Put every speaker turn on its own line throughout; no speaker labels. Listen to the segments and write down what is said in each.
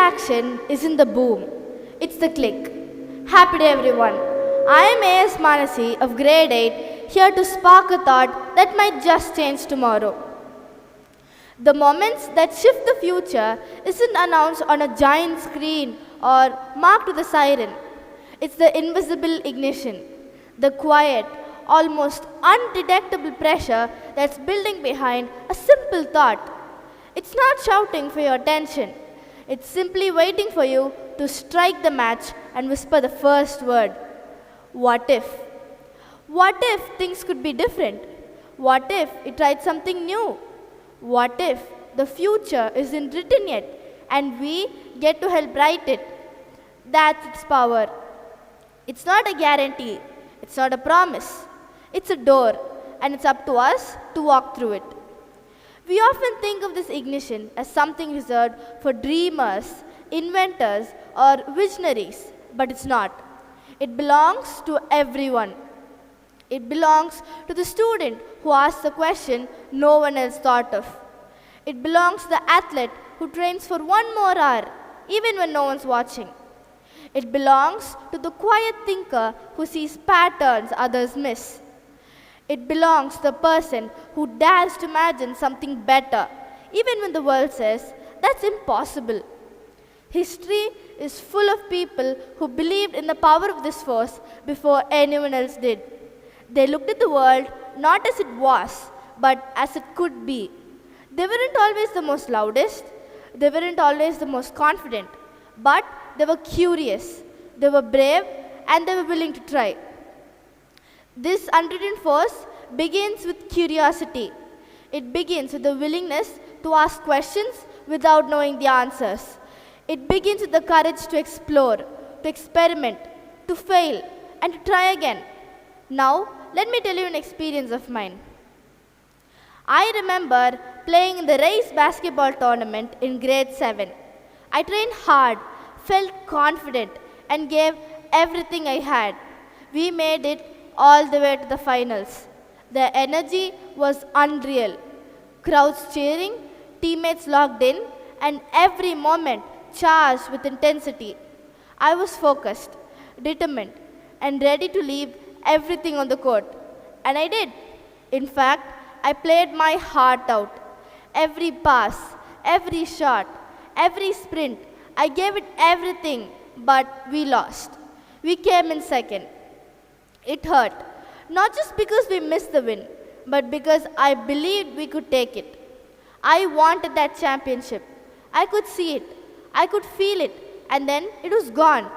action isn't the boom, it's the click. Happy day everyone. I am AS Manasee of grade 8 here to spark a thought that might just change tomorrow. The moments that shift the future isn't announced on a giant screen or marked with a siren. It's the invisible ignition, the quiet, almost undetectable pressure that's building behind a simple thought. It's not shouting for your attention. It's simply waiting for you to strike the match and whisper the first word. What if? What if things could be different? What if it tried something new? What if the future isn't written yet and we get to help write it? That's its power. It's not a guarantee. It's not a promise. It's a door, and it's up to us to walk through it. We often think of this ignition as something reserved for dreamers, inventors, or visionaries, but it's not. It belongs to everyone. It belongs to the student who asks the question no one else thought of. It belongs to the athlete who trains for one more hour, even when no one's watching. It belongs to the quiet thinker who sees patterns others miss. It belongs to the person who dares to imagine something better, even when the world says, that's impossible. History is full of people who believed in the power of this force before anyone else did. They looked at the world not as it was, but as it could be. They weren't always the most loudest, they weren't always the most confident, but they were curious, they were brave, and they were willing to try. This unwritten force begins with curiosity. It begins with the willingness to ask questions without knowing the answers. It begins with the courage to explore, to experiment, to fail, and to try again. Now, let me tell you an experience of mine. I remember playing in the race basketball tournament in grade 7. I trained hard, felt confident, and gave everything I had. We made it all the way to the finals. The energy was unreal. Crowds cheering, teammates locked in, and every moment charged with intensity. I was focused, determined, and ready to leave everything on the court. And I did. In fact, I played my heart out. Every pass, every shot, every sprint, I gave it everything, but we lost. We came in second. It hurt, not just because we missed the win, but because I believed we could take it. I wanted that championship. I could see it, I could feel it, and then it was gone.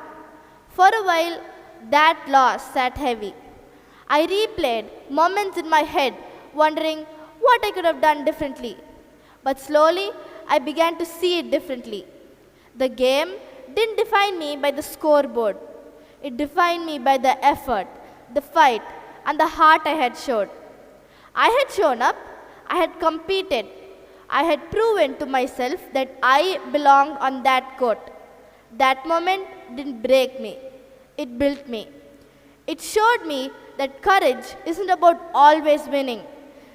For a while, that loss sat heavy. I replayed moments in my head, wondering what I could have done differently. But slowly, I began to see it differently. The game didn't define me by the scoreboard. It defined me by the effort, the fight, and the heart I had showed. I had shown up, I had competed, I had proven to myself that I belonged on that court. That moment didn't break me, it built me. It showed me that courage isn't about always winning.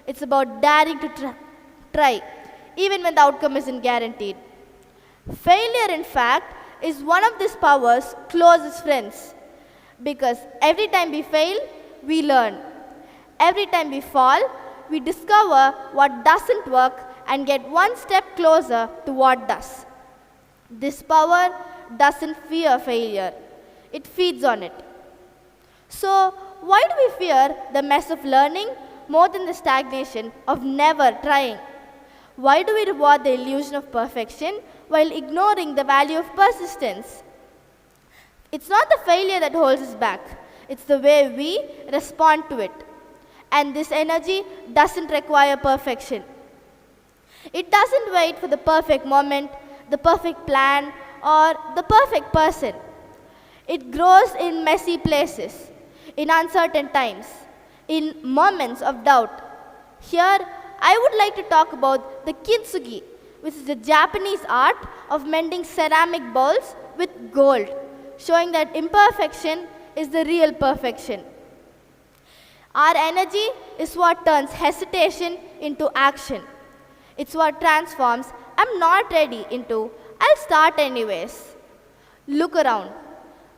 It's about daring to try, even when the outcome isn't guaranteed. Failure, in fact, is one of this power's closest friends. Because every time we fail, we learn. Every time we fall, we discover what doesn't work and get one step closer to what does. This power doesn't fear failure. It feeds on it. So, why do we fear the mess of learning more than the stagnation of never trying? Why do we reward the illusion of perfection while ignoring the value of persistence? It's not the failure that holds us back. It's the way we respond to it. And this energy doesn't require perfection. It doesn't wait for the perfect moment, the perfect plan, or the perfect person. It grows in messy places, in uncertain times, in moments of doubt. Here, I would like to talk about the kintsugi, which is the Japanese art of mending ceramic bowls with gold, showing that imperfection is the real perfection. Our energy is what turns hesitation into action. It's what transforms "I'm not ready" into I'll start anyways. Look around.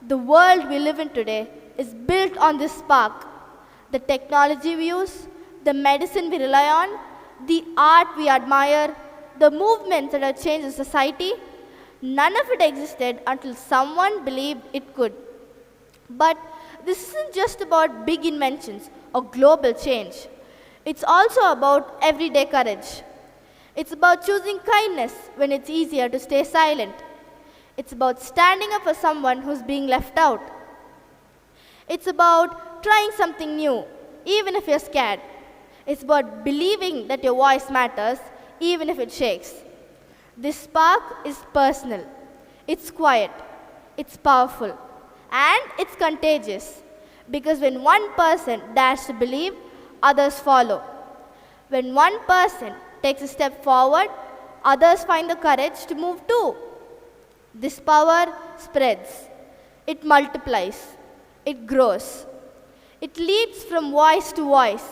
The world we live in today is built on this spark. The technology we use, the medicine we rely on, the art we admire, the movements that have changed society, none of it existed until someone believed it could. But this isn't just about big inventions or global change. It's also about everyday courage. It's about choosing kindness when it's easier to stay silent. It's about standing up for someone who's being left out. It's about trying something new, even if you're scared. It's about believing that your voice matters, even if it shakes. This spark is personal. It's quiet. It's powerful. And it's contagious. Because when one person dares to believe, others follow. When one person takes a step forward, others find the courage to move too. This power spreads. It multiplies. It grows. It leaps from voice to voice,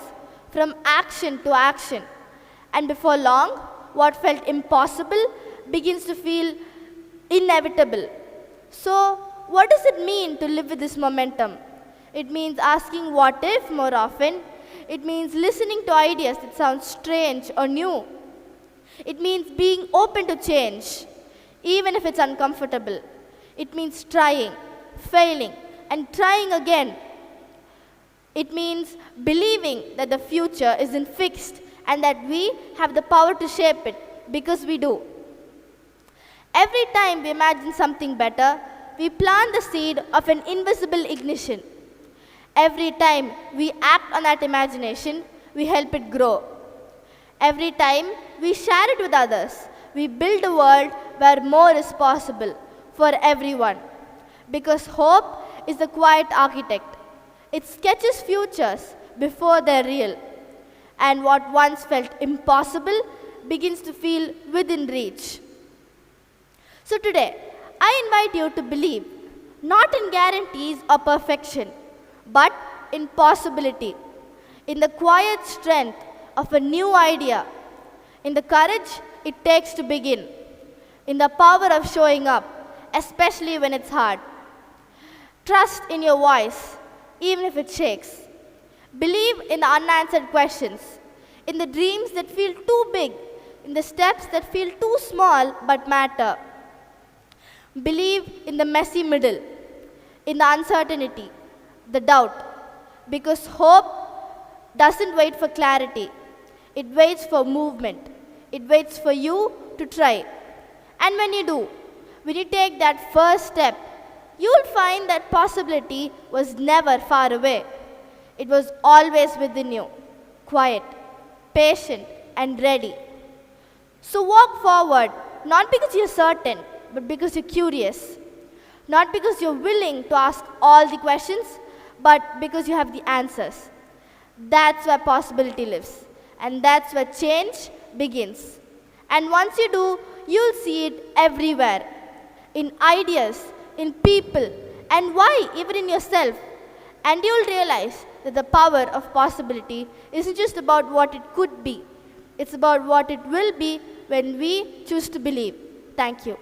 from action to action. And before long, what felt impossible begins to feel inevitable. So, what does it mean to live with this momentum? It means asking what if more often. It means listening to ideas that sound strange or new. It means being open to change, even if it's uncomfortable. It means trying, failing, and trying again. It means believing that the future isn't fixed and that we have the power to shape it, because we do. Every time we imagine something better, we plant the seed of an invisible ignition. Every time we act on that imagination, we help it grow. Every time we share it with others, we build a world where more is possible for everyone. Because hope is the quiet architect. It sketches futures before they're real. And what once felt impossible begins to feel within reach. So today, I invite you to believe, not in guarantees or perfection, but in possibility, in the quiet strength of a new idea, in the courage it takes to begin, in the power of showing up, especially when it's hard. Trust in your voice, even if it shakes. Believe in the unanswered questions, in the dreams that feel too big, in the steps that feel too small but matter. Believe in the messy middle, in the uncertainty, the doubt, because hope doesn't wait for clarity. It waits for movement. It waits for you to try. And when you do, when you take that first step, you'll find that possibility was never far away. It was always within you, quiet, patient, and ready. So walk forward, not because you're certain, but because you're curious. Not because you're willing to ask all the questions, but because you have the answers. That's where possibility lives. And that's where change begins. And once you do, you'll see it everywhere. In ideas, in people, and why, even in yourself. And you'll realize that the power of possibility isn't just about what it could be. It's about what it will be when we choose to believe. Thank you.